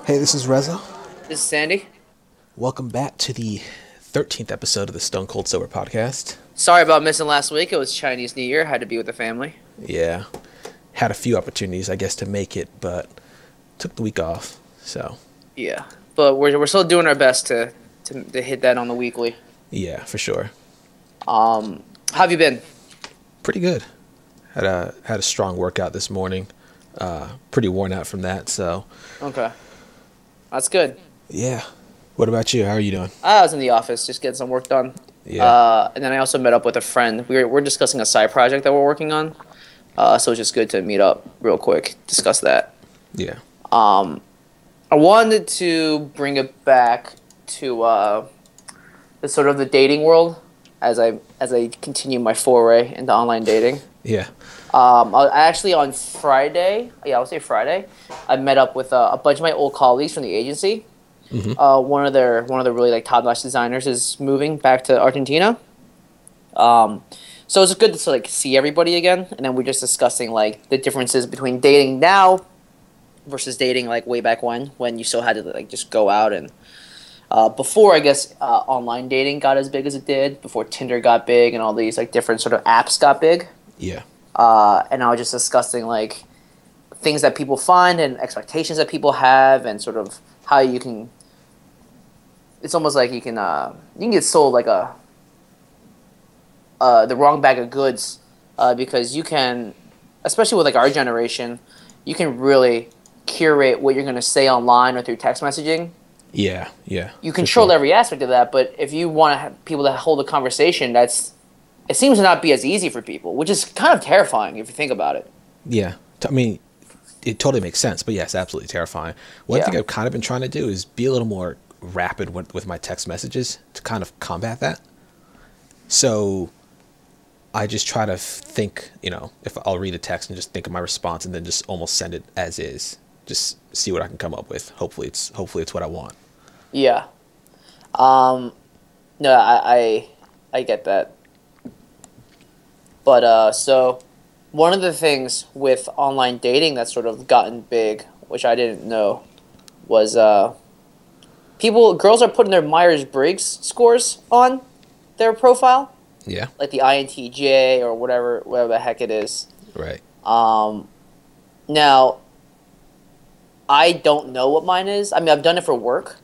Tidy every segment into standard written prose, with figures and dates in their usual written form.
Hey, this is Reza. This is Sandy. Welcome back to the 13th episode of the Stone Cold Sober podcast. Sorry about missing last week. It was Chinese New Year. Had to be with the family. Yeah, had a few opportunities, I guess, to make it, but took the week off, so. Yeah, but we're still doing our best to hit that on the weekly. Yeah, for sure. How have you been? Pretty good. Had a strong workout this morning. Pretty worn out from that, so. Okay. That's good. Yeah. What about you? How are you doing? I was in the office just getting some work done. Yeah. And then I also met up with a friend. We're discussing a side project that we're working on. So it's just good to meet up real quick, discuss that. Yeah. I wanted to bring it back to the sort of the dating world as I continue my foray into online dating. Yeah. I actually on Friday, I would say Friday, I met up with a bunch of my old colleagues from the agency. Mm-hmm. One of the really like top-notch designers is moving back to Argentina. So it's good to like see everybody again, and then we're just discussing like the differences between dating now versus dating like way back when you still had to like just go out and before I guess online dating got as big as it did, before Tinder got big and all these like different sort of apps got big. Yeah. And I was just discussing like things that people find and expectations that people have, and sort of how you can. It's almost like you can get sold like the wrong bag of goods, because you can, especially with like our generation, you can really curate what you're going to say online or through text messaging. Yeah, yeah. You control every aspect of that, but if you want to have people to hold a conversation, it seems to not be as easy for people, which is kind of terrifying if you think about it. Yeah. I mean, it totally makes sense, but yes, absolutely terrifying. One thing I've kind of been trying to do is be a little more rapid with my text messages to kind of combat that. So I just try to think, if I'll read a text and just think of my response and then just almost send it as is. Just see what I can come up with. Hopefully it's what I want. Yeah. No, I get that. But so one of the things with online dating that's sort of gotten big, which I didn't know, was girls are putting their Meyers-Briggs scores on their profile. Yeah. Like the INTJ or whatever the heck it is. Right. Now, I don't know what mine is. I mean, I've done it for work.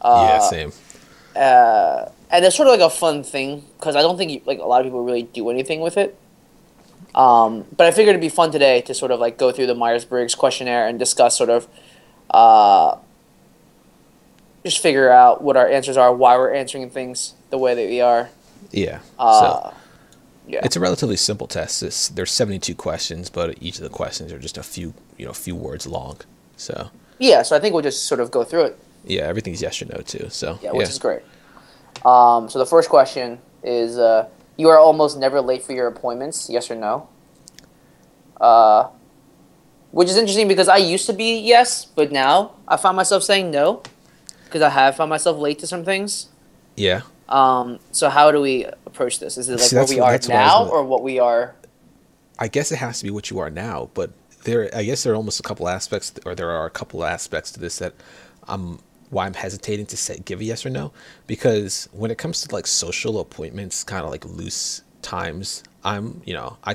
Yeah, same. And it's sort of like a fun thing because I don't think a lot of people really do anything with it. But I figured it'd be fun today to sort of like go through the Myers-Briggs questionnaire and discuss sort of just figure out what our answers are, why we're answering things the way that we are. Yeah. Yeah. It's a relatively simple test. There's 72 questions, but each of the questions are just a few words long. So. Yeah, so I think we'll just sort of go through it. Yeah, everything's yes or no too. So. Yeah, which is great. So the first question is, you are almost never late for your appointments, yes or no? Which is interesting because I used to be yes, but now I find myself saying no because I have found myself late to some things. Yeah. So how do we approach this? Is it like where we are now or what we are? I guess it has to be what you are now, but I guess there are almost a couple aspects, or there are a couple aspects to this that why I'm hesitating to give a yes or no, because when it comes to like social appointments, kind of like loose times, I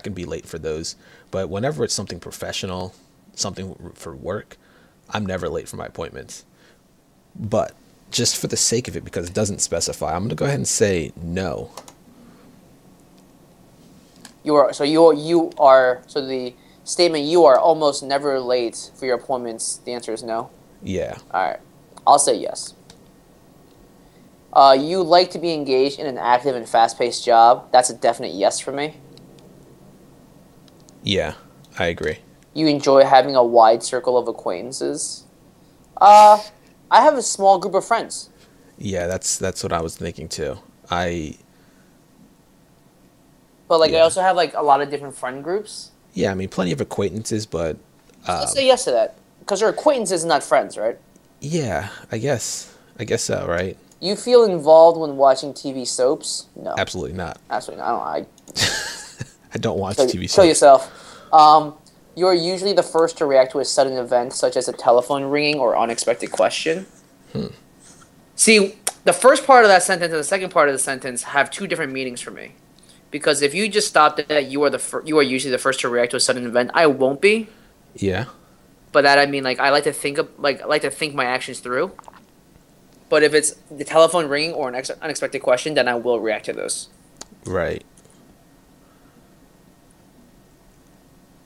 can be late for those, but whenever it's something professional, something for work, I'm never late for my appointments. But just for the sake of it, because it doesn't specify, I'm going to go ahead and say no. So the statement you are almost never late for your appointments, the answer is no? Yeah. All right. I'll say yes. You like to be engaged in an active and fast-paced job. That's a definite yes for me. Yeah, I agree. You enjoy having a wide circle of acquaintances. I have a small group of friends. Yeah, that's what I was thinking too. But I also have like a lot of different friend groups. Yeah, I mean, plenty of acquaintances, but so let's say yes to that because they're acquaintances, not friends, right? Yeah, I guess so, right? You feel involved when watching TV soaps? No, Absolutely not. absolutely not. I don't. I don't watch Kill, TV kill shows. yourself. You are usually the first to react to a sudden event, such as a telephone ringing or unexpected question. See, the first part of that sentence and the second part of the sentence have two different meanings for me. Because if you just stopped at you are usually the first to react to a sudden event, I won't be. Yeah. But that I mean, like I like to think of like I like to think my actions through. But if it's the telephone ringing or an unexpected question, then I will react to those. Right.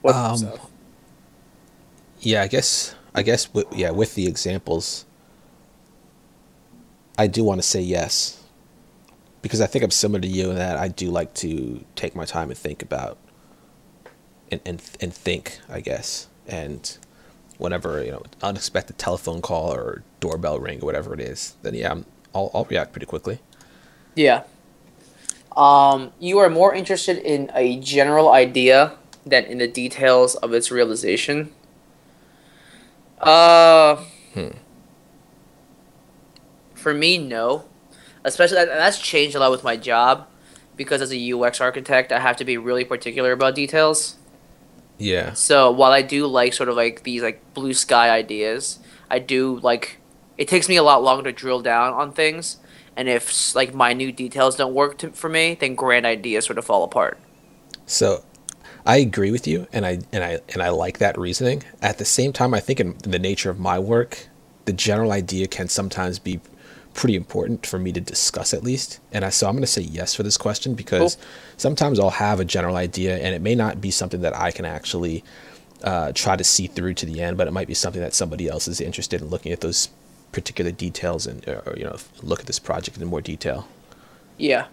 What Um. Yeah. I guess. With the examples, I do want to say yes because I think I'm similar to you in that I do like to take my time and think about and think. I guess and whenever unexpected telephone call or doorbell ring or whatever it is, then yeah, I'll react pretty quickly. Yeah. You are more interested in a general idea than in the details of its realization. Uh, Hmm. for me, no. Especially that's changed a lot with my job because as a UX architect, I have to be really particular about details. Yeah. So while I do like sort of like these like blue sky ideas, I do like it takes me a lot longer to drill down on things. And if like minute details don't work for me, then grand ideas sort of fall apart. So I agree with you, and I like that reasoning. At the same time, I think in the nature of my work, the general idea can sometimes be pretty important for me to discuss at least. So I'm going to say yes for this question Cool. because sometimes I'll have a general idea, and it may not be something that I can actually try to see through to the end, but it might be something that somebody else is interested in looking at those particular details and or, look at this project in more detail. Yeah.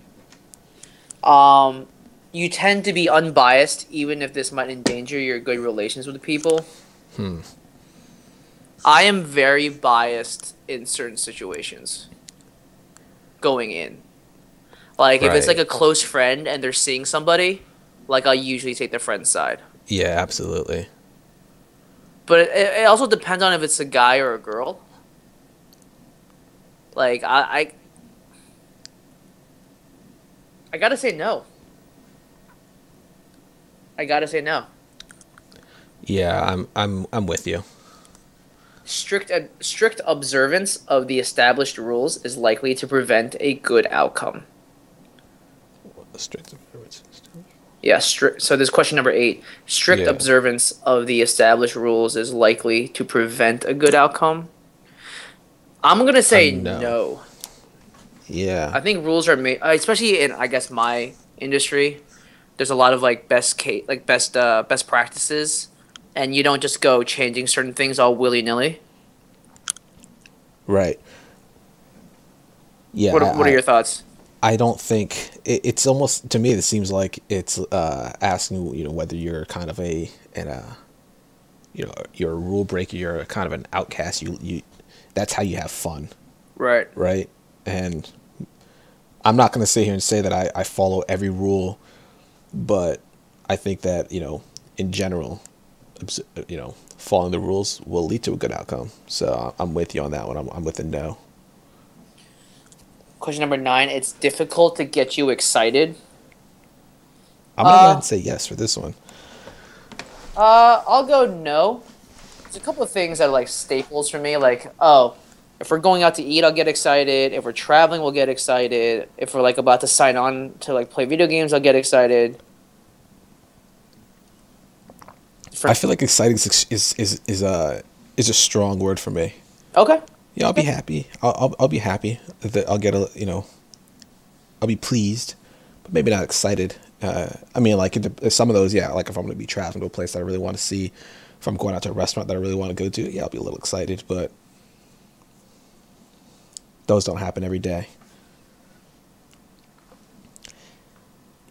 Um, you tend to be unbiased, even if this might endanger your good relations with people. Hmm. I am very biased in certain situations going in. Like, if it's like Right. a close friend and they're seeing somebody, like, I'll usually take the friend's side. Yeah, absolutely. But it also depends on if it's a guy or a girl. Like, I gotta say no. I gotta say no. Yeah, I'm with you. Strict observance of the established rules is likely to prevent a good outcome. Strict. Yeah, so there's question number 8. Strict Yeah. observance of the established rules is likely to prevent a good outcome. I'm gonna say No. no. Yeah. I think rules are made, especially in I guess my industry. There's a lot of like best practices, and you don't just go changing certain things all willy nilly. Right. Yeah. What are your thoughts? I don't think it's almost to me. It seems like it's asking whether you're kind of you're a rule breaker. You're a kind of an outcast. You that's how you have fun, Right. right? And I'm not going to sit here and say that I follow every rule, but I think that in general, following the rules will lead to a good outcome. So I'm with you on that one. I'm with a no. Question number 9. It's difficult to get you excited. I'm gonna go ahead Uh, and say yes for this one. I'll go no. There's a couple of things that are like staples for me. Like, oh, if we're going out to eat, I'll get excited. If we're traveling, we'll get excited. If we're like about to sign on to like play video games, I'll get excited. I For feel like exciting is a strong word for me. okay, Yeah, I'll be okay, happy. I'll be happy that I'll get I'll be pleased, but maybe not excited. I mean, like some of those, yeah. Like if I'm gonna be traveling to a place that I really want to see, if I'm going out to a restaurant that I really want to go to, yeah, I'll be a little excited. But those don't happen every day.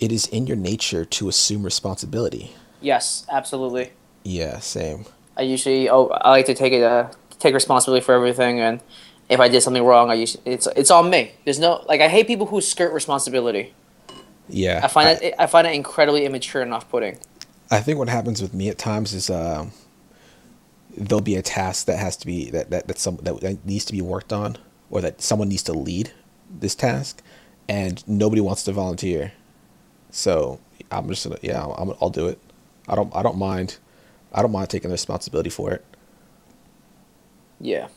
It is in your nature to assume responsibility. yes, absolutely. Yeah, same. I like to take responsibility for everything, and if I did something wrong, it's on me. There's no like I hate people who skirt responsibility. Yeah, I find it incredibly immature and off putting. I think what happens with me at times is there'll be a task that has to be that needs to be worked on or that someone needs to lead this task, and nobody wants to volunteer. So I'm just gonna, yeah, I'll do it. I don't mind. I don't mind taking the responsibility for it. Yeah.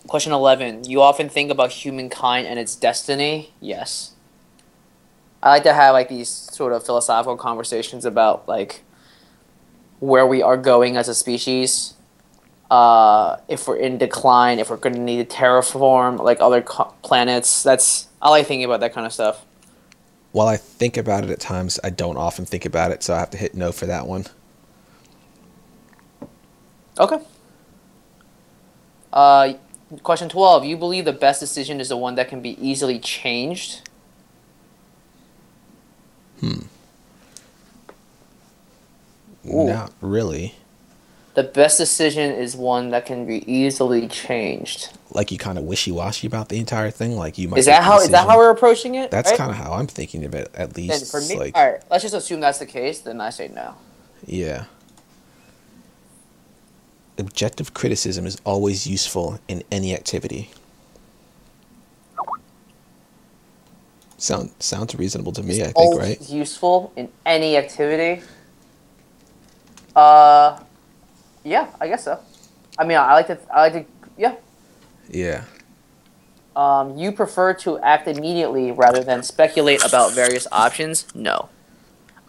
Question 11. You often think about humankind and its destiny? Yes. I like to have like these sort of philosophical conversations about like where we are going as a species. If we're in decline, if we're going to need to terraform like other planets. I like thinking about that kind of stuff. While I think about it at times, I don't often think about it, so I have to hit no for that one. Okay. Question 12. You believe the best decision is the one that can be easily changed? Ooh. Not really. The best decision is one that can be easily changed. Like you kind of wishy-washy about the entire thing. Like you might. Is that how we're approaching it? That's right? kind of how I'm thinking of it. At least. Then for me, like, all right. Let's just assume that's the case. Then I say no. Yeah. Objective criticism is always useful in any activity. Sounds reasonable to me, I think, right? Useful in any activity. Yeah, I guess so. I mean, I like to, yeah. Yeah. You prefer to act immediately rather than speculate about various options? No.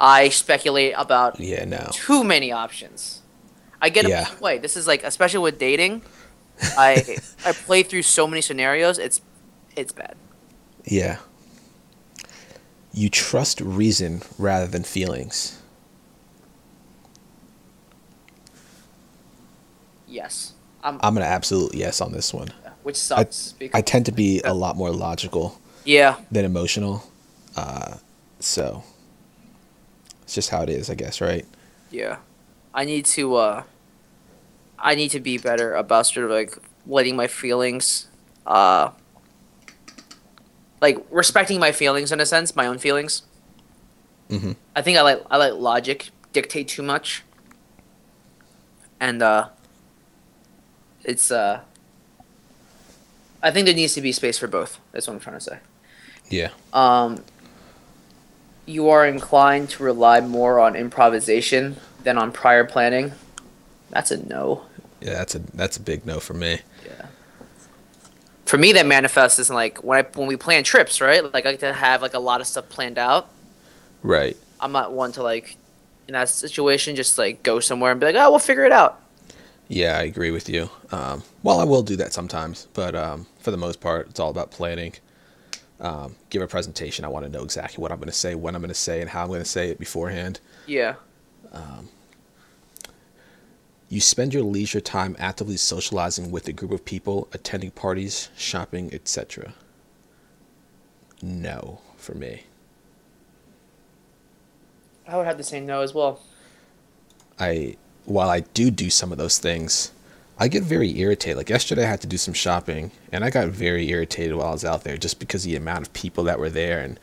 I speculate about too many options. I get it way. This is like, especially with dating, I play through so many scenarios. It's bad. Yeah. You trust reason rather than feelings. Yes. I'm an absolute yes on this one. Which sucks. I tend to be a lot more logical than emotional. So it's just how it is, I guess, right? Yeah. I need to be better about sort of like letting my feelings like respecting my feelings in a sense, my own feelings. Mm-hmm. I think I let logic dictate too much. And it's I think there needs to be space for both. That's what I'm trying to say. Yeah. You are inclined to rely more on improvisation than on prior planning. That's a no. Yeah, that's a big no for me. Yeah. For me, that manifests as like when we plan trips, right? Like I like to have like a lot of stuff planned out. Right. I'm not one to like in that situation just like go somewhere and be like, oh, we'll figure it out. Yeah, I agree with you. Well, I will do that sometimes, but for the most part, it's all about planning. Give a presentation. I want to know exactly what I'm going to say, when I'm going to say, and how I'm going to say it beforehand. Yeah. You spend your leisure time actively socializing with a group of people, attending parties, shopping, etc. No, for me. I would have to say no as well. While I do some of those things, I get very irritated. Like yesterday I had to do some shopping and I got very irritated while I was out there just because of the amount of people that were there, and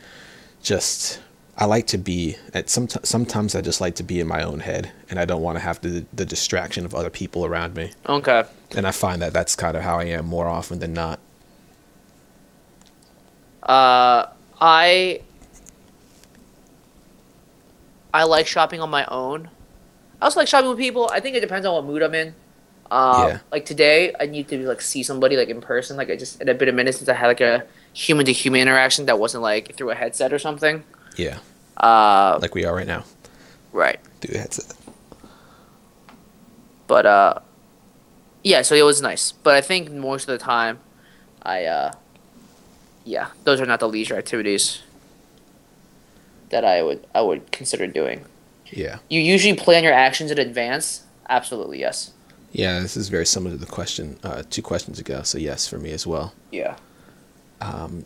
just I like to be at sometimes I just like to be in my own head and I don't want to have the distraction of other people around me. Okay. And I find that that's kind of how I am more often than not. I like shopping on my own. I also like shopping with people. I think it depends on what mood I'm in. Like today, I need to like see somebody like in person. Like it's been a minute since I had like a human to human interaction that wasn't like through a headset or something. Yeah. Like we are right now. Right. Through a headset. But yeah. So it was nice. But I think most of the time, yeah, those are not the leisure activities that I would consider doing. Yeah. You usually plan your actions in advance? Absolutely, yes. Yeah, this is very similar to the question 2 questions ago, so yes for me as well. Yeah.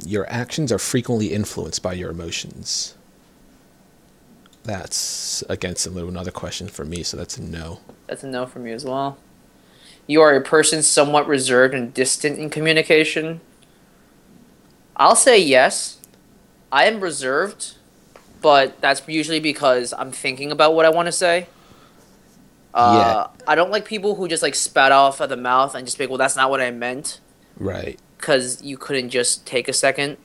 Your actions are frequently influenced by your emotions. That's, again, similar to another question for me, so that's a no. That's a no for me as well. You are a person somewhat reserved and distant in communication? I'll say yes. I am reserved, but that's usually because I'm thinking about what I want to say. Yeah. I don't like people who just like spat off at the mouth and just be like, well, that's not what I meant. Right. because you couldn't just take a second,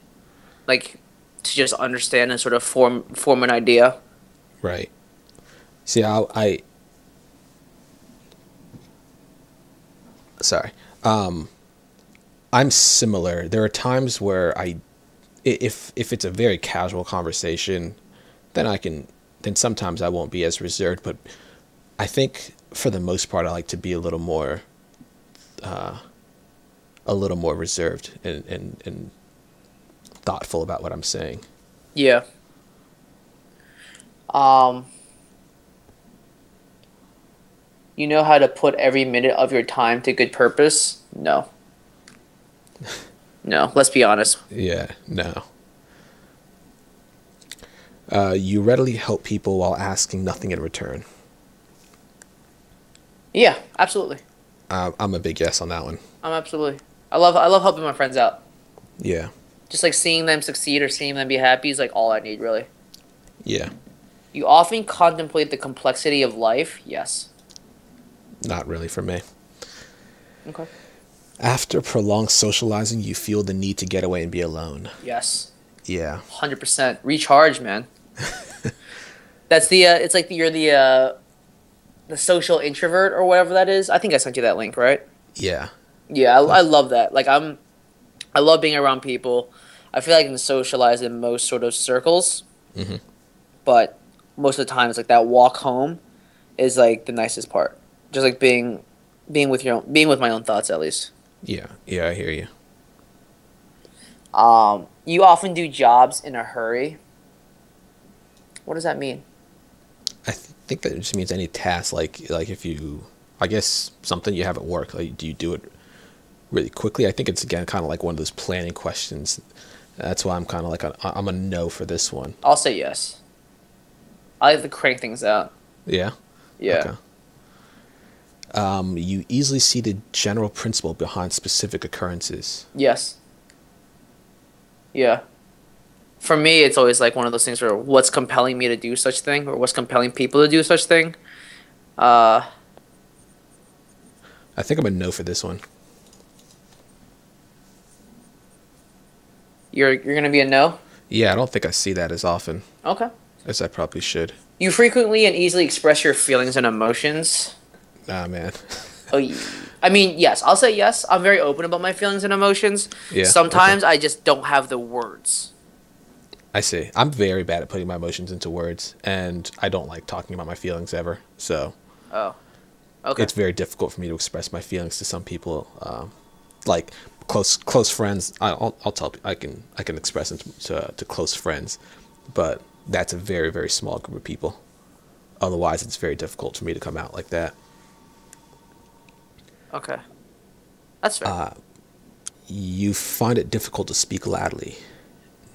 like, to just understand and sort of form an idea. Right. See, sorry. I'm similar. There are times where if it's a very casual conversation, then sometimes I won't be as reserved. But I think for the most part, I like to be a little more reserved and thoughtful about what I'm saying. Yeah. You know how to put every minute of your time to good purpose? No. No, let's be honest. Yeah, no. You readily help people while asking nothing in return. Yeah, absolutely. I'm a big yes on that one. Absolutely. I love helping my friends out. Yeah. Just like seeing them succeed or seeing them be happy is like all I need, really. Yeah. You often contemplate the complexity of life? Yes. Not really for me. Okay. After prolonged socializing, you feel the need to get away and be alone. Yes. Yeah. 100%. Recharge, man. That's it's like you're the social introvert or whatever that is. I think I sent you that link, right? Yeah. Yeah, I love that. Like I love being around people. I feel like I can socialize in most sort of circles. Mm-hmm. But most of the time, it's like that walk home is like the nicest part. Just like being with my own thoughts, at least. Yeah. Yeah, I hear you. You often do jobs in a hurry. What does that mean? I think that it just means any task, like if you, I guess something you have at work, like do you do it really quickly? I think it's again kind of like one of those planning questions. That's why I'm kind of like I'm a no for this one. I'll say yes. I like to crank things out. Yeah. Yeah. Okay. You easily see the general principle behind specific occurrences. Yes. Yeah. For me, it's always like one of those things where what's compelling me to do such thing, or what's compelling people to do such thing. I think I'm a no for this one. You're gonna be a no? Yeah, I don't think I see that as often Okay. as I probably should. You frequently and easily express your feelings and emotions. Nah, man. I mean, yes, I'll say yes. I'm very open about my feelings and emotions. Yeah. Sometimes Okay. I just don't have the words. I see. I'm very bad at putting my emotions into words, and I don't like talking about my feelings ever. So Oh. Okay. it's very difficult for me to express my feelings to some people. Like close friends, I'll tell I can express them to close friends, but that's a very, very small group of people. Otherwise, it's very difficult for me to come out like that. Okay. That's fair. You find it difficult to speak loudly?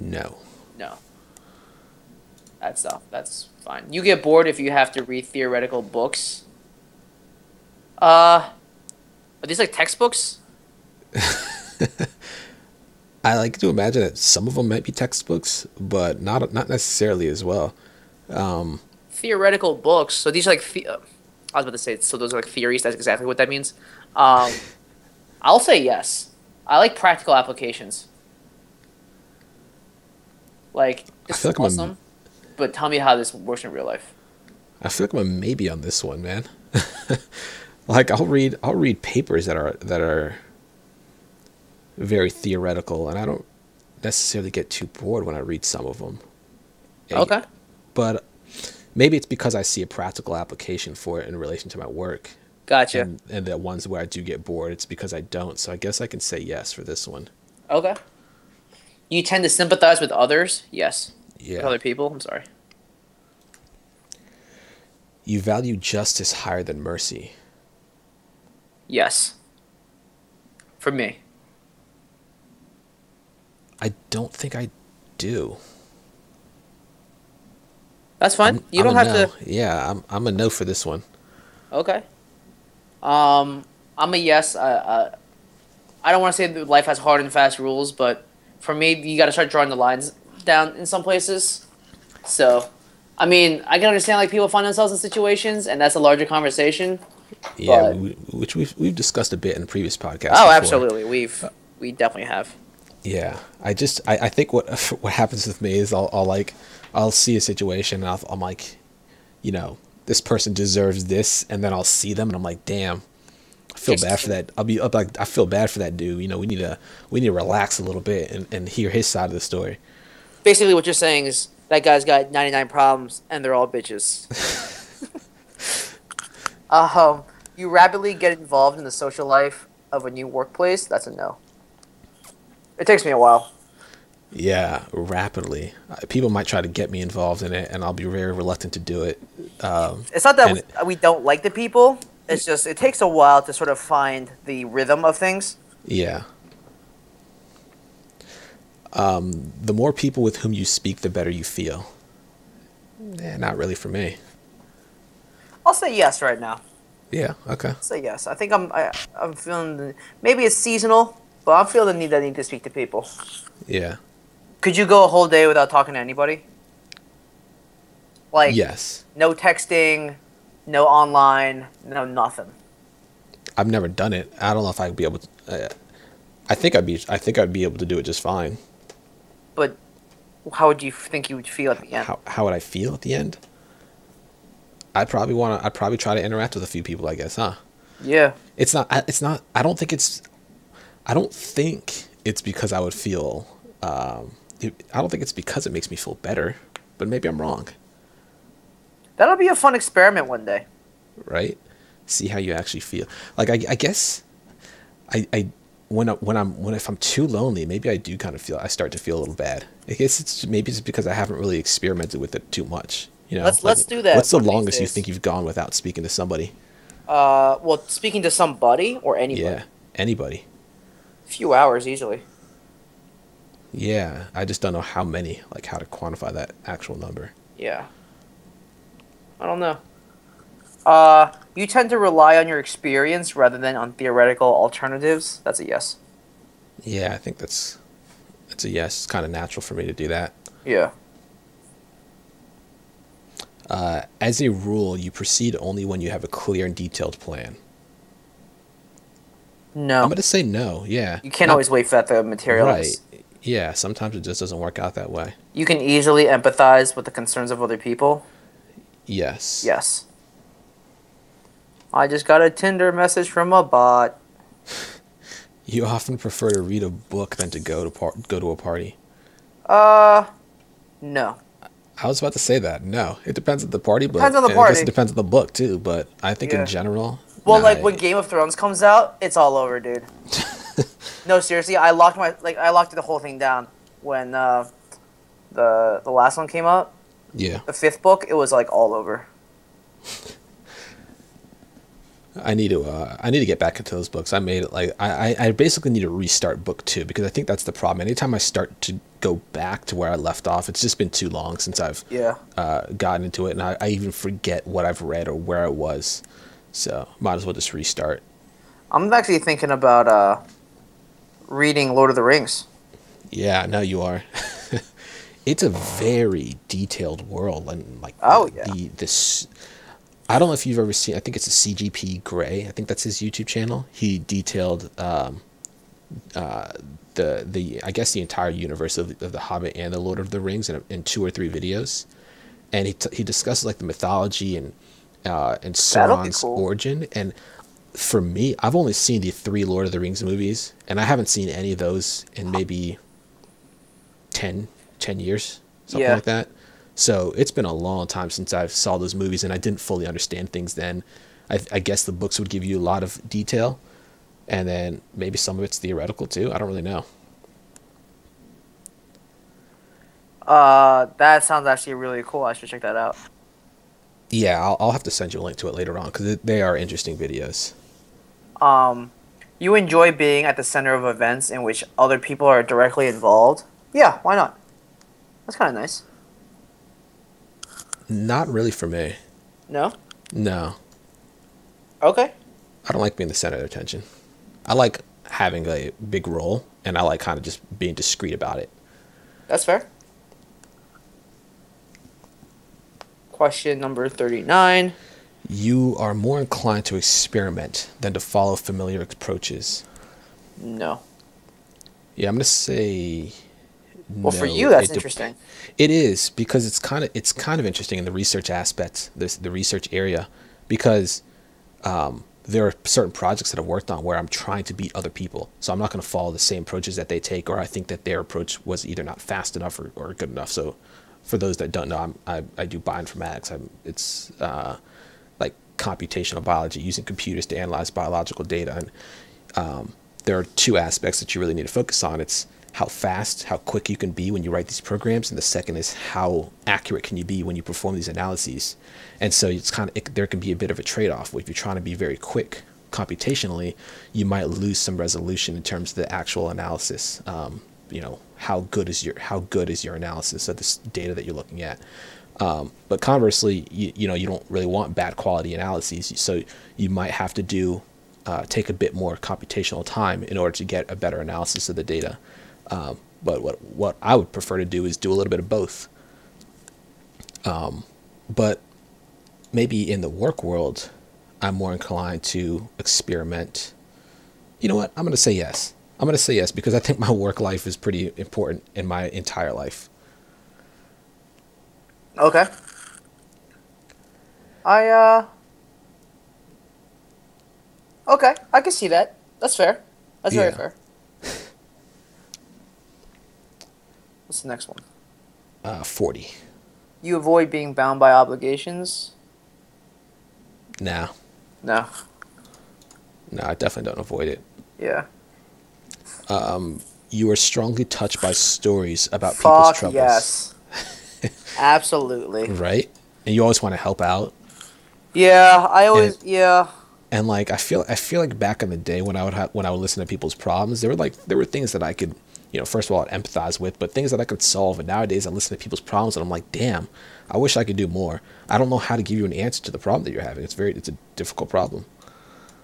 No. No. That's fine. You get bored if you have to read theoretical books. Are these like textbooks? I like to imagine that some of them might be textbooks, but not necessarily as well. Theoretical books. So these are like I was about to say, so those are like theories. That's exactly what that means. I'll say yes. I like practical applications. Like, this is awesome, but tell me how this works in real life. I feel like I'm a maybe on this one, man. Like I'll read papers that are very theoretical, and I don't necessarily get too bored when I read some of them. Okay. But maybe it's because I see a practical application for it in relation to my work. Gotcha. And the ones where I do get bored, it's because I don't. So I guess I can say yes for this one. Okay. You tend to sympathize with others? Yes. Yeah. With other people? I'm sorry. You value justice higher than mercy. Yes. For me. I don't think I do. That's fine. You don't have to. Yeah, I'm a no for this one. Okay. I'm a yes. I don't want to say that life has hard and fast rules, but for me, you got to start drawing the lines down in some places. So, I mean, I can understand like people find themselves in situations, and that's a larger conversation. Yeah, But, which we've discussed a bit in the previous podcast. oh, before. absolutely. We definitely have. Yeah, I think what what happens with me is I'll see a situation and I'm like, you know, this person deserves this, and then I'll see them and I'm like, damn, I feel bad for that. I'll be like, I feel bad for that dude. You know, we need to relax a little bit and hear his side of the story. Basically, what you're saying is that guy's got 99 problems and they're all bitches. Um, you rapidly get involved in the social life of a new workplace. That's a no. It takes me a while. Yeah, rapidly. People might try to get me involved in it, and I'll be very reluctant to do it. It's not that And we don't like the people. It's just it takes a while to sort of find the rhythm of things. yeah, the more people with whom you speak, the better you feel. Not really for me. I'll say yes right now. Yeah. Okay. I'll say yes. I think I'm feeling maybe it's seasonal, but I'm feeling the need to speak to people. Yeah. Could you go a whole day without talking to anybody? Like Yes. no texting, no online, no nothing. I've never done it. I don't know if I'd be able to. I think I'd be able to do it just fine. But how would you think you would feel at the end? How would I feel at the end? I'd probably try to interact with a few people, I guess, huh? Yeah. It's not. I don't think it's. I don't think it's because I would feel. I don't think it's because it makes me feel better, but maybe I'm wrong. That'll be a fun experiment one day. Right? See how you actually feel. Like I guess. I if I'm too lonely, maybe I do kind of feel. I start to feel a little bad. I guess it's because I haven't really experimented with it too much. You know, Let's do that. What's the one of these longest you days. think you've gone without speaking to somebody? Well, speaking to somebody or anybody. Yeah, anybody. A few hours easily. Yeah, I just don't know how many, like how to quantify that actual number. Yeah. I don't know. You tend to rely on your experience rather than on theoretical alternatives. That's a yes. Yeah, I think it's a yes. It's kind of natural for me to do that. Yeah. As a rule, you proceed only when you have a clear and detailed plan. No. I'm gonna say no. Yeah. You can't always wait for that to materialize. Right. Yeah. Sometimes it just doesn't work out that way. You can easily empathize with the concerns of other people. Yes. Yes. I just got a Tinder message from a bot. You often prefer to read a book than to go to a party. No. I was about to say that. No, it depends on the party, but Depends on the and I party. guess it depends on the book too. But I think Yeah. in general, Well, nah, like when Game of Thrones comes out, it's all over, dude. No, seriously, I locked the whole thing down when the last one came out. yeah, The fifth book, it was like all over. I need to get back into those books. I made it like I basically need to restart book 2 because I think that's the problem. Anytime I start to go back to where I left off, it's just been too long since I've gotten into it, and I even forget what I've read or where I was. So might as well just restart. I'm actually thinking about reading Lord of the Rings. Yeah, I know you are. It's a very detailed world, and like this. I don't know if you've ever seen. I think it's a CGP Grey. I think that's his YouTube channel. He detailed the I guess the entire universe of the Hobbit and the Lord of the Rings in 2 or 3 videos, and he discusses like the mythology and Sauron's origin. And for me, I've only seen the 3 Lord of the Rings movies, and I haven't seen any of those in maybe 10 years, something like that. So it's been a long time since I saw those movies, and I didn't fully understand things then. I guess the books would give you a lot of detail, and then maybe some of it's theoretical too. I don't really know. That sounds actually really cool. I should check that out. Yeah, I'll have to send you a link to it later on because they are interesting videos. You enjoy being at the center of events in which other people are directly involved? Yeah, why not? That's kind of nice. Not really for me. No? No. Okay. I don't like being the center of attention. I like having a big role, and I like kind of just being discreet about it. That's fair. Question number 39. You are more inclined to experiment than to follow familiar approaches. No. Yeah, I'm gonna say Well, for no. you, that's interesting. It is because it's kind of interesting in the research aspects, the research area, because there are certain projects that I've worked on where I'm trying to beat other people. So I'm not going to follow the same approaches that they take, or I think that their approach was either not fast enough or good enough. So for those that don't know, I do bioinformatics. It's like computational biology, using computers to analyze biological data. And there are two aspects that you really need to focus on. It's how fast, how quick you can be when you write these programs, and the second is how accurate can you be when you perform these analyses. And so it's there can be a bit of a trade-off. If you're trying to be very quick computationally, you might lose some resolution in terms of the actual analysis. How good is your analysis of this data that you're looking at? But conversely, you don't really want bad quality analyses, so you might have to take a bit more computational time in order to get a better analysis of the data. But what I would prefer to do is do a little bit of both. But maybe in the work world, I'm more inclined to experiment. You know what? I'm going to say yes. I'm going to say yes because I think my work life is pretty important in my entire life. Okay. Okay, I can see that. That's fair. That's very Yeah. fair. What's the next one? 40. You avoid being bound by obligations? Nah. No. No, I definitely don't avoid it. Yeah. You are strongly touched by stories about people's Fuck troubles. yes. Absolutely. Right? And you always want to help out. Yeah, yeah. And like I feel like back in the day when I would listen to people's problems, there were things that I could, first of all, I'd empathize with, but things that I could solve. And nowadays I listen to people's problems and I'm like, damn, I wish I could do more. I don't know how to give you an answer to the problem that you're having. It's a difficult problem.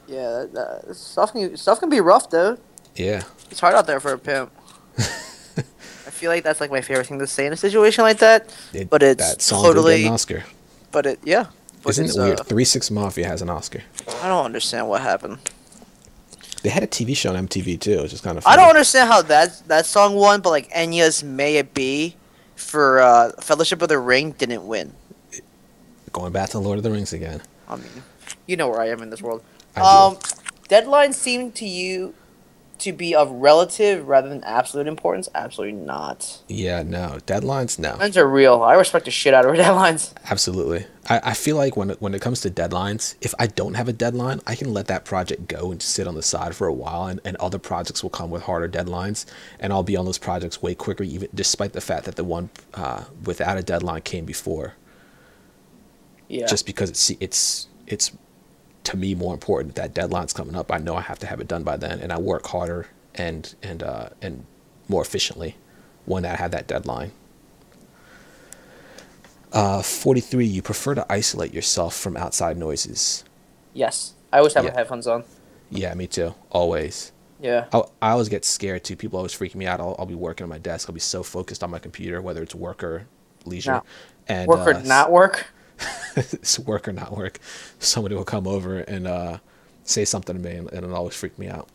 Yeah, stuff can be rough, dude. Yeah. It's hard out there for a pimp. I feel like that's like my favorite thing to say in a situation like that. But it's that song totally did get an Oscar. But yeah. But Isn't it weird? 3 6 Mafia has an Oscar. I don't understand what happened. They had a TV show on MTV too, which is kind of funny. I don't understand how that song won, but like Enya's "May It Be" for Fellowship of the Ring didn't win. Going back to Lord of the Rings again. I mean, you know where I am in this world. I do. Deadlines seem to you to be of relative rather than absolute importance. Absolutely not. Yeah, no. Deadlines, no. Deadlines are real. I respect the shit out of deadlines. Absolutely. I feel like when it comes to deadlines, if I don't have a deadline, I can let that project go and sit on the side for a while, and other projects will come with harder deadlines, and I'll be on those projects way quicker, even despite the fact that the one without a deadline came before. Yeah. Just because it's to me more important that deadline's coming up. I know I have to have it done by then, and I work harder and more efficiently when I have that deadline. 43. You prefer to isolate yourself from outside noises. Yes. I always have my headphones on. Yeah, me too. Always. Yeah. I always get scared too. People always freak me out. I'll be working on my desk. I'll be so focused on my computer, whether it's work or leisure. No. And Work or not work? It's work or not work. Somebody will come over and say something to me, and it'll always freak me out.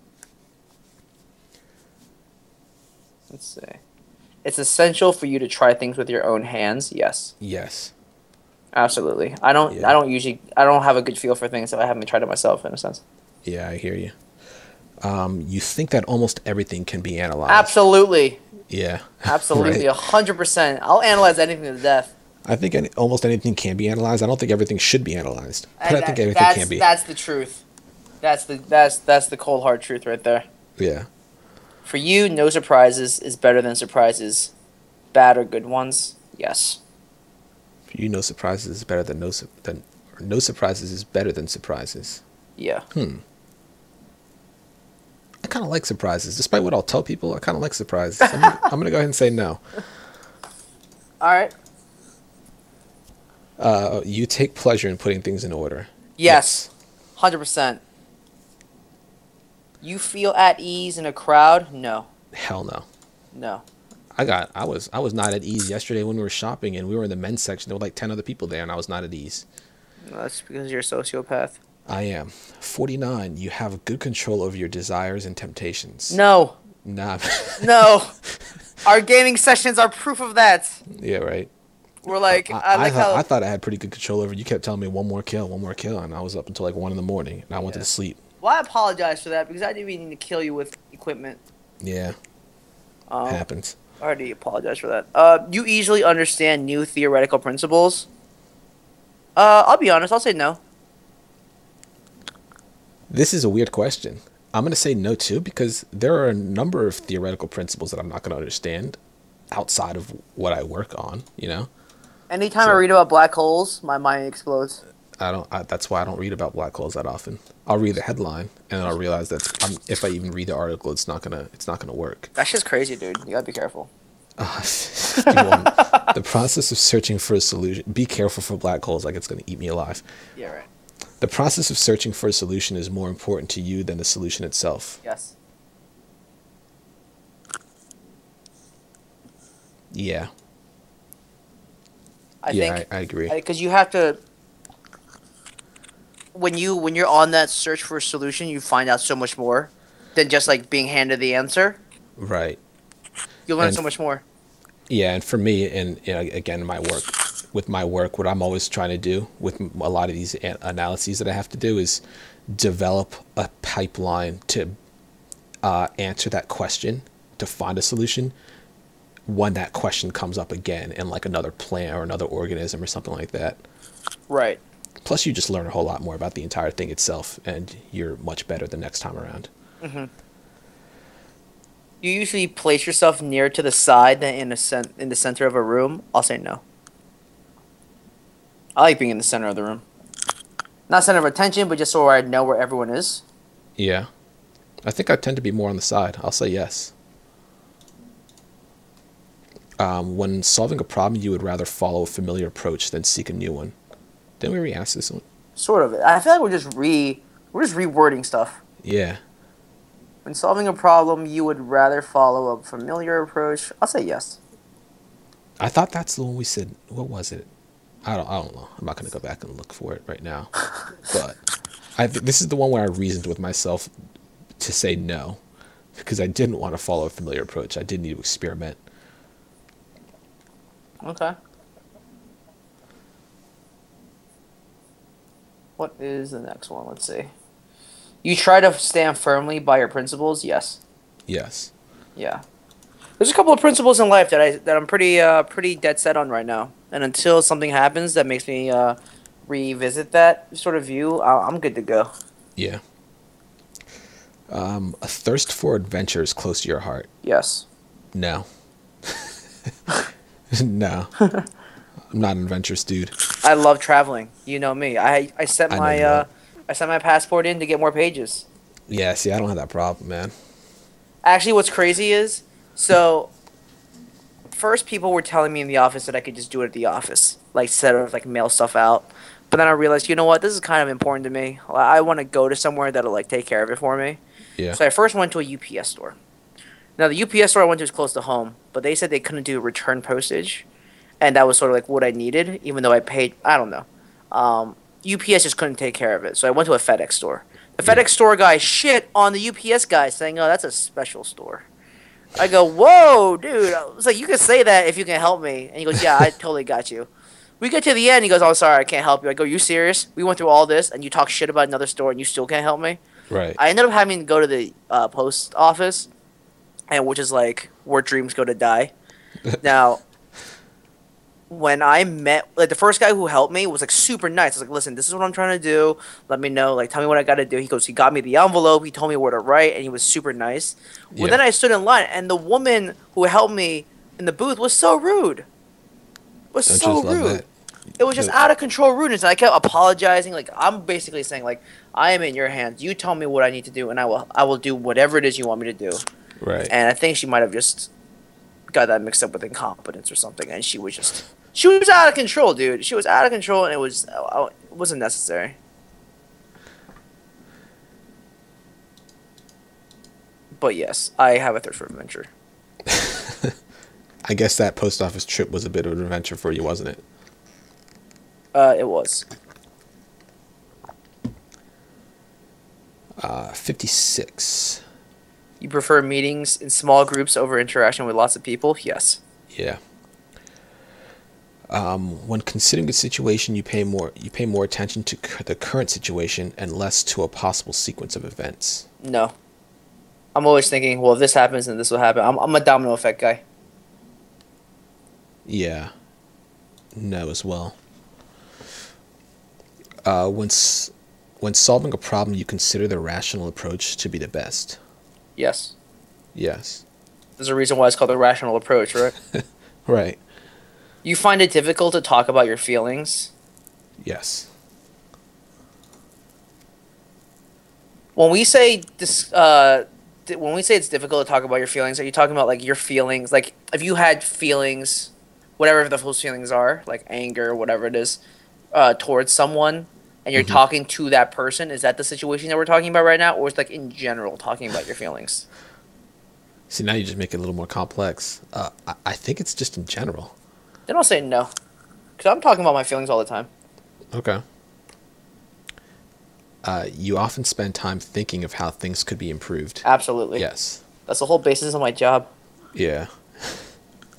Let's see. It's essential for you to try things with your own hands. Yes. Yes. Absolutely. I don't have a good feel for things if I haven't tried it myself, in a sense. Yeah, I hear you. You think that almost everything can be analyzed. Absolutely. Yeah. Absolutely. Right. 100%. I'll analyze anything to death. I think almost anything can be analyzed. I don't think everything should be analyzed, but I think everything can be. That's the truth. That's the cold hard truth right there. Yeah. For you, no surprises is better than surprises, bad or good ones. Yes. For you, no surprises is better than no surprises is better than surprises. Yeah. I kind of like surprises, despite what I'll tell people. I kind of like surprises. I'm gonna go ahead and say no. All right. You take pleasure in putting things in order. Yes. 100%. You feel at ease in a crowd? No. Hell no. No. I was not at ease yesterday when we were shopping and we were in the men's section. There were like 10 other people there and I was not at ease. No, that's because you're a sociopath. I am. 49. You have good control over your desires and temptations. No. Nah. No, our gaming sessions are proof of that. Yeah, right. We're like, I, I I like thought how. I thought I had pretty good control over it. You kept telling me one more kill, and I was up until like 1 in the morning, and I went to Yeah. sleep. Well, I apologize for that because I didn't mean to kill you with equipment. Yeah, Um, happens. I already apologize for that. You easily understand new theoretical principles. I'll be honest. I'll say no. This is a weird question. I'm gonna say no too because there are a number of theoretical principles that I'm not gonna understand outside of what I work on. Anytime I So read about black holes, my mind explodes. I don't. That's why I don't read about black holes that often. I'll read the headline and then I'll realize that if I even read the article, it's not gonna work. That's just crazy, dude. You gotta be careful. The process of searching for a solution. Be careful for black holes, like it's gonna eat me alive. Yeah, right. The process of searching for a solution is more important to you than the solution itself. Yes. Yeah. I Yeah, think I agree. because you have to when you're on that search for a solution, you find out so much more than just like being handed the answer. Right. You learn And so much more. yeah, and for me, and again, with my work, what I'm always trying to do with a lot of these analyses that I have to do is develop a pipeline to answer that question, to find a solution when that question comes up again in like another plant or another organism or something like that. Right. Plus, you just learn a whole lot more about the entire thing itself, and you're much better the next time around. Mm-hmm. You usually place yourself near to the side than in the center of a room. I'll say no. I like being in the center of the room. Not center of attention, but just so I know where everyone is. Yeah. I think I tend to be more on the side. I'll say yes. When solving a problem, you would rather follow a familiar approach than seek a new one. Didn't we re-ask this one? Sort of. I feel like we're just rewording stuff. Yeah. When solving a problem, you would rather follow a familiar approach. I'll say yes. I thought that's the one we said. What was it? I don't know. I'm not going to go back and look for it right now. But this is the one where I reasoned with myself to say no. Because I didn't want to follow a familiar approach. I did need to experiment. Okay. What is the next one? Let's see. You try to stand firmly by your principles. Yes. Yes. Yeah. There's a couple of principles in life that I'm pretty dead set on right now. And until something happens that makes me revisit that sort of view, I'm good to go. Yeah. A thirst for adventure is close to your heart. Yes. No. No. I'm not an adventurous dude. I love traveling. You know me. I set I know you are. I sent my passport in to get more pages. Yeah, see, I don't have that problem, man. Actually, what's crazy is, so first people were telling me in the office that I could just do it at the office, like instead of like mail stuff out. But then I realized, you know what, this is kind of important to me. I want to go to somewhere that'll like take care of it for me. Yeah. So I first went to a UPS store. Now the UPS store I went to is close to home, but they said they couldn't do return postage, and that was sort of like what I needed, even though I paid. I don't know. UPS just couldn't take care of it, so I went to a FedEx store. The FedEx store guy shit on the UPS guy, saying, "Oh, that's a special store." I go, "Whoa, dude!" I was like, "You can say that if you can help me." And he goes, "Yeah, I totally got you." We get to the end, he goes, "Oh, sorry, I can't help you." I go, "You serious? We went through all this, and you talk shit about another store, and you still can't help me?" Right. I ended up having to go to the post office, and which is like where dreams go to die. Now, when I met, like, the first guy who helped me was like super nice. I was like, "Listen, this is what I'm trying to do. Let me know. Like, tell me what I got to do." He goes, he got me the envelope. He told me where to write, and he was super nice. Well, Yeah. then I stood in line, and the woman who helped me in the booth was so rude. Was Don't you so just love rude. that? It was just out of control rudeness. And I kept apologizing. Like, I'm basically saying, like, I am in your hands. You tell me what I need to do, and I will do whatever it is you want me to do. Right. And I think she might have just got that mixed up with incompetence or something, and she was out of control, dude. She was out of control, and it wasn't necessary. But yes, I have a thirst for adventure. I guess that post office trip was a bit of an adventure for you, wasn't it? It was. 56. You prefer meetings in small groups over interaction with lots of people? Yes. Yeah. When considering a situation, you pay more attention to the current situation and less to a possible sequence of events. No. I'm always thinking, well, if this happens, then this will happen. I'm a domino effect guy. Yeah. No, as well. When solving a problem, you consider the rational approach to be the best. Yes. Yes. There's a reason why it's called the rational approach, right? Right. You find it difficult to talk about your feelings. Yes. When we say this, when we say it's difficult to talk about your feelings, are you talking about like your feelings? Like if you had feelings, whatever those feelings are, like anger, whatever it is, towards someone, and you're talking to that person, is that the situation that we're talking about right now, or is like in general talking about your feelings? See, now you just make it a little more complex. I think it's just in general. Then I'll say no, because I'm talking about my feelings all the time. Okay. You often spend time thinking of how things could be improved. Absolutely. Yes. That's the whole basis of my job. Yeah.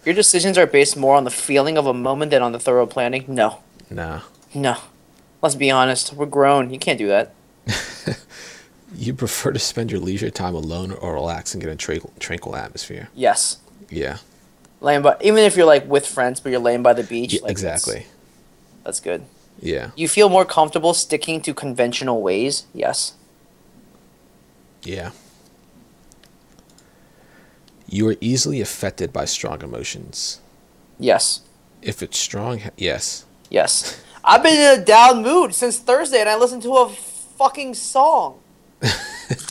Your decisions are based more on the feeling of a moment than on the thorough planning? No. Nah. No. Let's be honest. We're grown. You can't do that. You prefer to spend your leisure time alone or relaxing in a tranquil atmosphere? Yes. Yeah. Laying by, even if you're like with friends, but you're laying by the beach. Yeah, like, exactly. That's good. Yeah. You feel more comfortable sticking to conventional ways? Yes. Yeah. You are easily affected by strong emotions. Yes. If it's strong, yes. Yes. I've been in a down mood since Thursday, and I listened to a fucking song.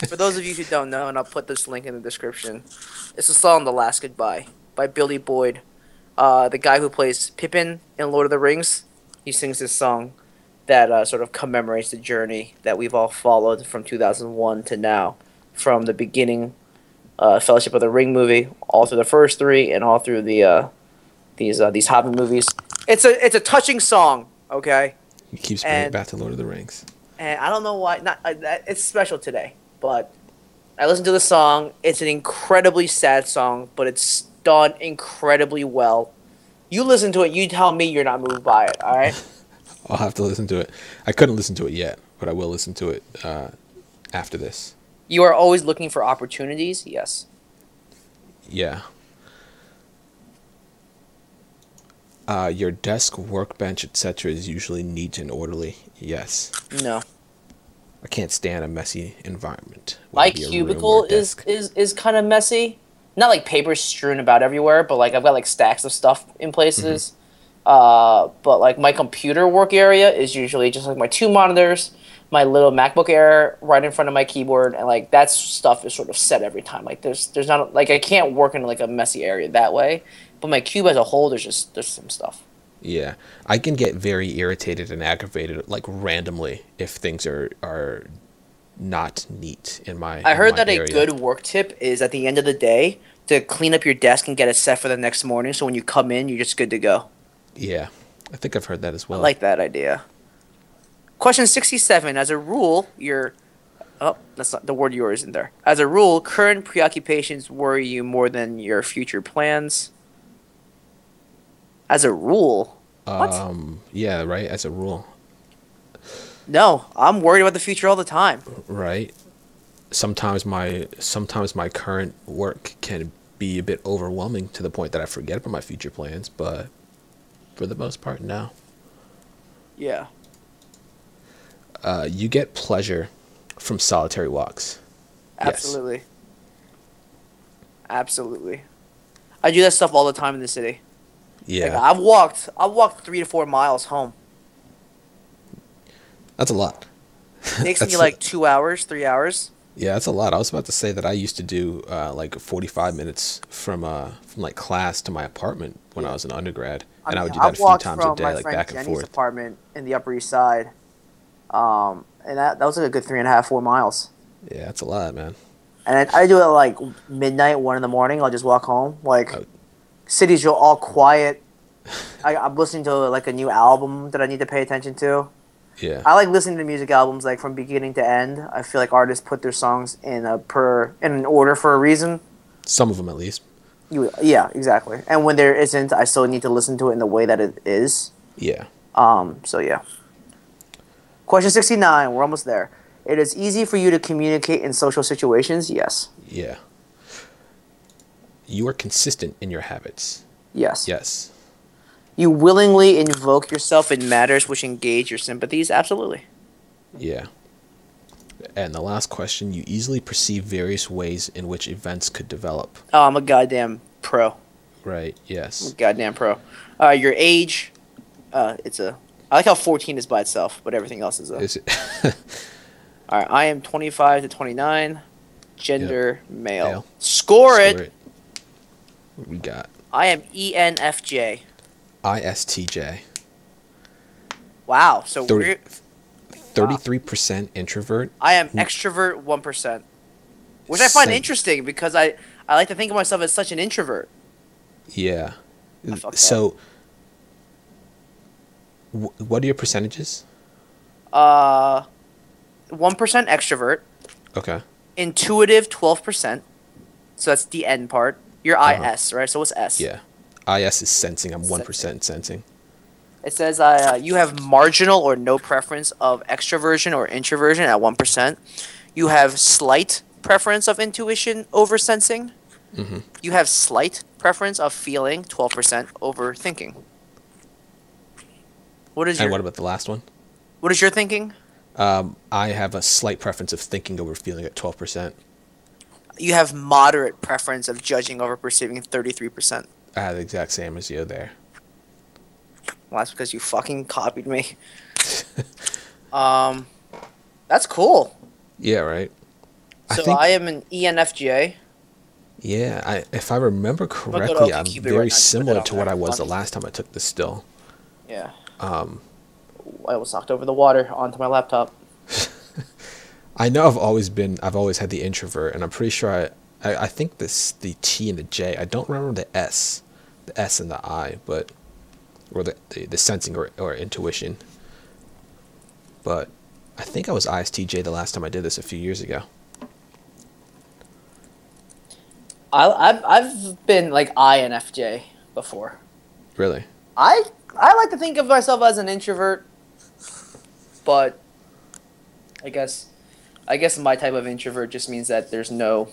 For those of you who don't know, and I'll put this link in the description, it's the song "The Last Goodbye" by Billy Boyd. The guy who plays Pippin in Lord of the Rings, he sings this song that sort of commemorates the journey that we've all followed from 2001 to now, from the beginning Fellowship of the Ring movie, all through the first three, and all through the these Hobbit movies. It's a touching song, okay? He keeps bringing it back to Lord of the Rings. And I don't know why. It's special today, but I listened to the song. It's an incredibly sad song, but it's done incredibly well. You listen to it. You tell me you're not moved by it. All right. I'll have to listen to it. I couldn't listen to it yet, but I will listen to it after this. You are always looking for opportunities. Yes. Yeah. Your desk, workbench, etc. is usually neat and orderly. Yes. No. I can't stand a messy environment. My cubicle is kind of messy. Not like paper strewn about everywhere, but like I've got like stacks of stuff in places. But like my computer work area is usually just like my 2 monitors, my little MacBook Air right in front of my keyboard, and like that stuff is sort of set every time. Like there's not like I can't work in like a messy area that way. But my cube as a whole, there's some stuff. Yeah, I can get very irritated and aggravated like randomly if things are not neat in my. I heard that area. a good work tip is at the end of the day to clean up your desk and get it set for the next morning. So when you come in, you're just good to go. Yeah, I think I've heard that as well. I like that idea. Question 67. As a rule, that's not the word yours in there. As a rule, current preoccupations worry you more than your future plans. As a rule? What? Yeah, right, as a rule. No, I'm worried about the future all the time. Right. Sometimes my current work can be a bit overwhelming to the point that I forget about my future plans, but for the most part, no. Yeah. You get pleasure from solitary walks. Absolutely. Yes. Absolutely. I do that stuff all the time in the city. Yeah. Like I've walked 3 to 4 miles home. That's a lot. It takes me like 2 hours, 3 hours. Yeah, that's a lot. I was about to say that I used to do like 45 minutes from like class to my apartment when I was an undergrad, and I would do that a few times a day, like back and forth. Apartment in the Upper East Side, and that was like a good 3.5, 4 miles. Yeah, that's a lot, man. And I do it at like midnight, 1 in the morning. I'll just walk home. Like cities are all quiet. I'm listening to like a new album that I need to pay attention to. Yeah. I like listening to music albums like from beginning to end. I feel like artists put their songs in an order for a reason. Some of them, at least. Yeah, exactly. And when there isn't, I still need to listen to it in the way that it is. Yeah. So yeah. Question 69. We're almost there. It is easy for you to communicate in social situations. Yes. Yeah. You are consistent in your habits. Yes. Yes. You willingly invoke yourself in matters which engage your sympathies. Absolutely. Yeah. And the last question, you easily perceive various ways in which events could develop. Oh, I'm a goddamn pro. Right, yes. I'm a goddamn pro. Your age, I like how 14 is by itself, but everything else is a... Is it? All right, I am 25 to 29, gender male. Score Score it. What we got? I am ENFJ. ISTJ. Wow, so we're... 33% introvert. I am extrovert 1%, which I find interesting because I like to think of myself as such an introvert. Yeah. So, what are your percentages? 1% extrovert. Okay. Intuitive 12%. So that's the N part. You're IS, right? So what's S? Yeah. IS is sensing. I'm 1% sensing. It says you have marginal or no preference of extroversion or introversion at 1%. You have slight preference of intuition over sensing. Mm-hmm. You have slight preference of feeling, 12% over thinking. What about the last one? What is your thinking? I have a slight preference of thinking over feeling at 12%. You have moderate preference of judging over perceiving, 33%. I have the exact same as you there. Well, that's because you fucking copied me. That's cool. Yeah, right. So I am an ENFJ. Yeah, if I remember correctly, I'm very similar to what I was the last time I took this still. Yeah. I almost knocked over the water onto my laptop. I know I've always had the introvert, and I'm pretty sure I think the T and the J. I don't remember the S and the I, but or the sensing or intuition. But I think I was ISTJ the last time I did this a few years ago. I've been like INFJ before. Really? I like to think of myself as an introvert, but I guess my type of introvert just means that there's no,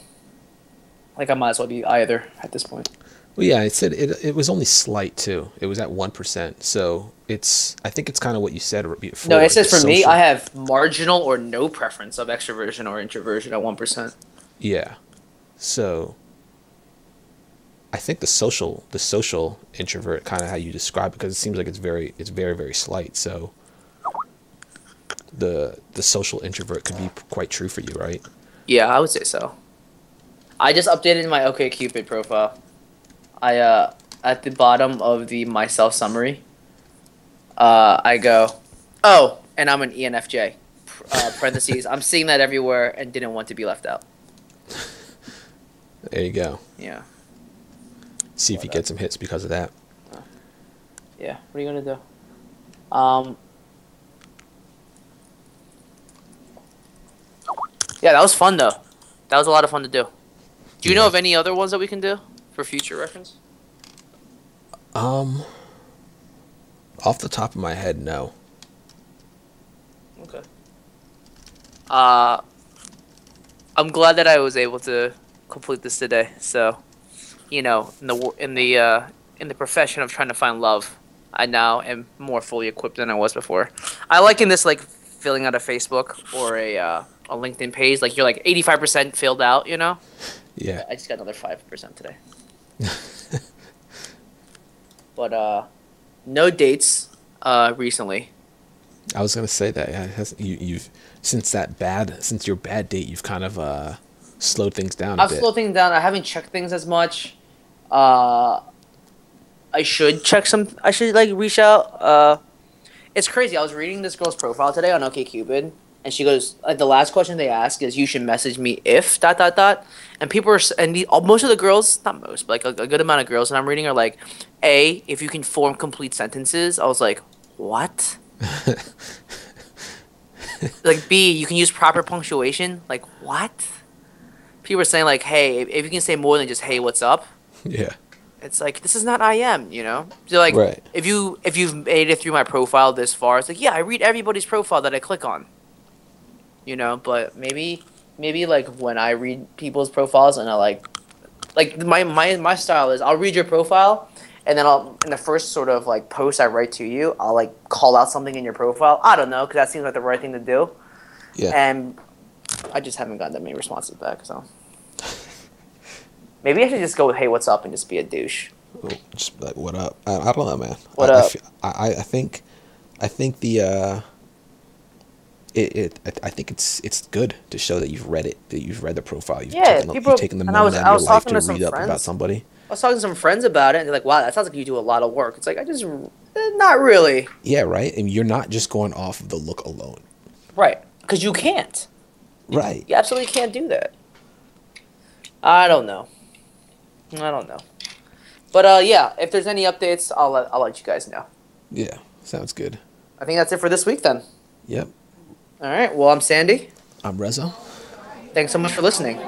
like, I might as well be either at this point. Well, yeah, it said it was only slight too. It was at 1%, so I think it's kind of what you said before. No, it says for me, I have marginal or no preference of extroversion or introversion at 1%. Yeah, so I think the social introvert, kind of how you describe it, because it seems like it's very very slight. So the social introvert could be quite true for you, right? Yeah, I would say so. I just updated my OkCupid profile. At the bottom of the myself summary, I go, oh, and I'm an ENFJ. Parentheses. I'm seeing that everywhere and didn't want to be left out. There you go. Yeah. See if you get some hits because of that. Yeah. What are you gonna do? Yeah, that was fun though. That was a lot of fun to do. Do you know of any other ones that we can do for future reference? Off the top of my head, no. Okay. I'm glad that I was able to complete this today. So, in the profession of trying to find love, I now am more fully equipped than I was before. I liken this like filling out a Facebook or a LinkedIn page. Like you're like 85% filled out, you know? Yeah. I just got another 5% today. But no dates recently. I was gonna say that you've since your bad date, you've kind of slowed things down a bit. I've slowed things down. I haven't checked things as much. I should like reach out. It's crazy. I was reading this girl's profile today on OkCupid, and she goes, like, the last question they ask is, "You should message me if ... And people are, most of the girls, not most, but like a good amount of girls that I'm reading are like, A, if you can form complete sentences. I was like, what? Like B, you can use proper punctuation. Like what? People are saying like, hey, if you can say more than just hey, what's up? Yeah. It's like this is not I am, you know. So like, Right. if you've made it through my profile this far, it's like yeah, I read everybody's profile that I click on, you know. But maybe like when I read people's profiles and I like my style is I'll read your profile and then I'll in the first sort of like post I write to you, I'll like call out something in your profile. I don't know because that seems like the right thing to do, Yeah. and I just haven't gotten that many responses back. So maybe I should just go with hey, what's up, and just be a douche. Just like, what up? I don't know, man. What up? I think the I think it's good to show that you've read it, that you've read the profile, you've taken the And moment out of your life to read up friends. about somebody. I was talking to some friends about it, and they're like, "Wow, that sounds like you do a lot of work." It's like not really, Yeah, right. And you're not just going off of the look alone. right? Because you can't. Right. You absolutely can't do that. I don't know. But yeah, if there's any updates, I'll let you guys know. Yeah. Sounds good. I think that's it for this week then. Yep. All right. Well, I'm Sandy. I'm Reza. Thanks so much for listening.